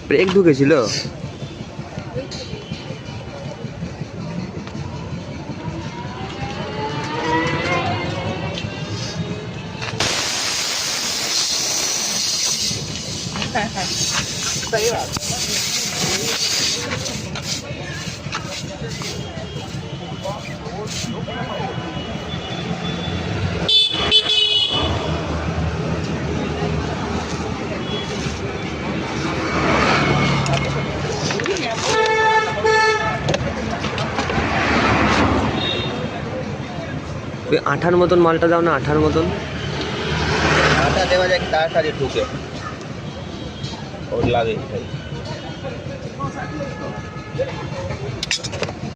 Break ঢুকেছিল। सही बात। 8 মতন মালটা দাও না, 8 মতন আটা দেওয়া যায় তাড়াতাড়ি ঢুকে ওর লাগে।